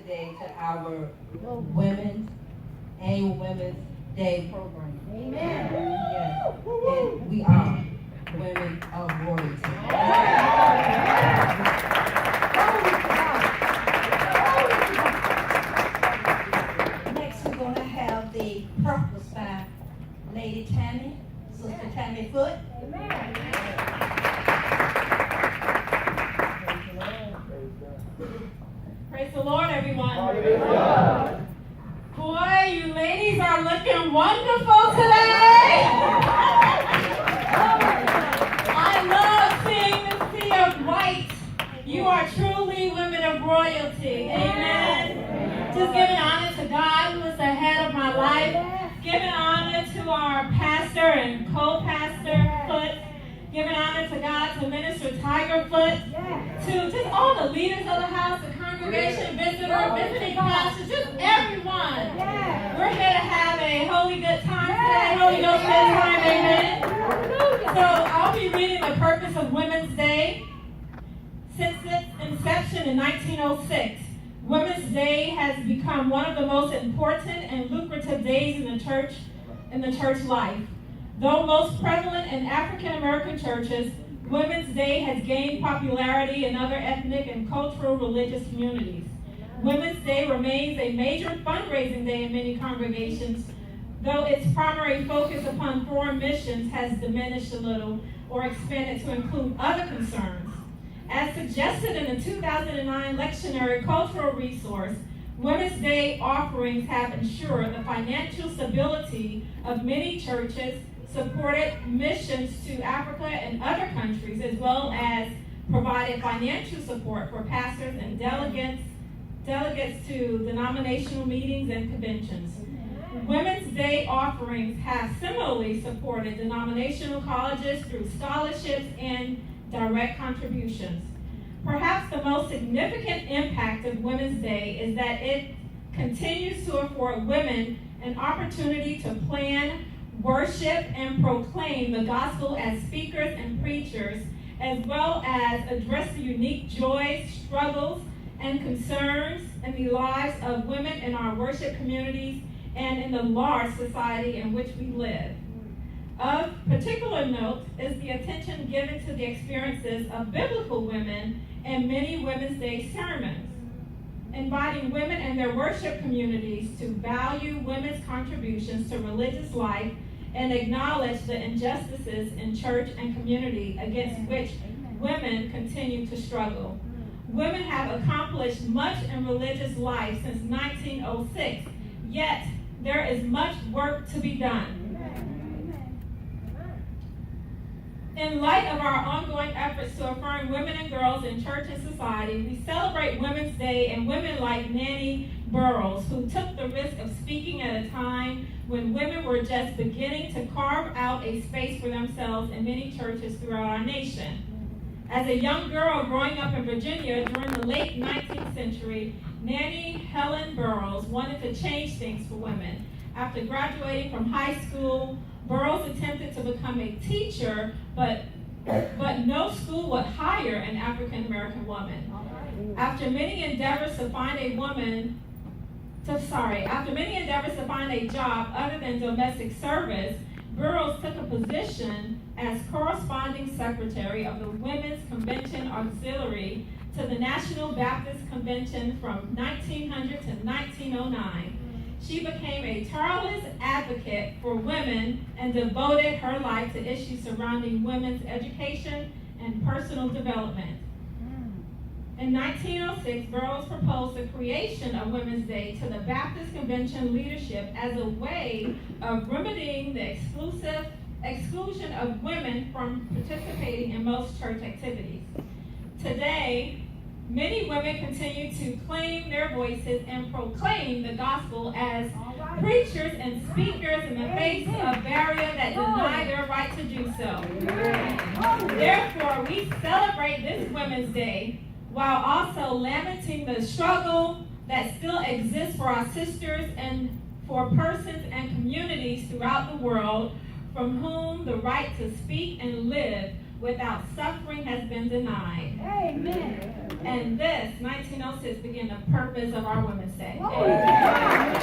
today to our Women's Annual Women's Day program. Amen. Yes. And we are women of royalty. Next, we're going to have the purple by Lady Tammy, Sister Tammy Foot. Amen. Praise the Lord, everyone. Boy, you ladies are looking wonderful today. I love seeing the sea of white. You are truly women of royalty. Amen. Just giving honor to God, who is the head of my life. Giving honor to our pastor and co-pastor Foot. Giving honor to God, to Minister Tigerfoot, to just all the leaders of the house, the congregation, visiting pastors, just everyone. We're here to have a holy good time today, Holy Ghost good time, amen. So I'll be reading the purpose of Women's Day. Since its inception in 1906, Women's Day has become one of the most important and lucrative days in the church life. Though most prevalent in African American churches, Women's Day has gained popularity in other ethnic and cultural religious communities. Women's Day remains a major fundraising day in many congregations, though its primary focus upon foreign missions has diminished a little or expanded to include other concerns. As suggested in the 2009 lectionary cultural resource, Women's Day offerings have ensured the financial stability of many churches, supported missions to Africa and other countries, as well as provided financial support for pastors and delegates to denominational meetings and conventions. Women's Day offerings have similarly supported denominational colleges through scholarships and direct contributions. Perhaps the most significant impact of Women's Day is that it continues to afford women an opportunity to plan, worship, and proclaim the gospel as speakers and preachers, as well as address the unique joys, struggles, and concerns in the lives of women in our worship communities and in the large society in which we live. Of particular note is the attention given to the experiences of biblical women in many Women's Day sermons, inviting women and their worship communities to value women's contributions to religious life and acknowledge the injustices in church and community against which women continue to struggle. Women have accomplished much in religious life since 1906, yet there is much work to be done. In light of our ongoing efforts to affirm women and girls in church and society, we celebrate Women's Day and women like Nanny Burroughs, who took the risk of speaking at a time when women were just beginning to carve out a space for themselves in many churches throughout our nation. As a young girl growing up in Virginia during the late 19th century, Nanny Helen Burroughs wanted to change things for women. After graduating from high school, Burroughs attempted to become a teacher, but no school would hire an African American woman. After many endeavors to find a job other than domestic service, Burroughs took a position as corresponding secretary of the Women's Convention Auxiliary to the National Baptist Convention from 1900 to 1909. She became a tireless advocate for women and devoted her life to issues surrounding women's education and personal development. In 1906, Burroughs proposed the creation of Women's Day to the Baptist Convention leadership as a way of remedying the exclusion of women from participating in most church activities. Today, many women continue to claim their voices and proclaim the gospel as preachers and speakers in the face of barriers that deny their right to do so. Therefore, we celebrate this Women's Day while also lamenting the struggle that still exists for our sisters and for persons and communities throughout the world from whom the right to speak and live without suffering has been denied. Amen. And this, 1906, began the purpose of our Women's Day. Amen.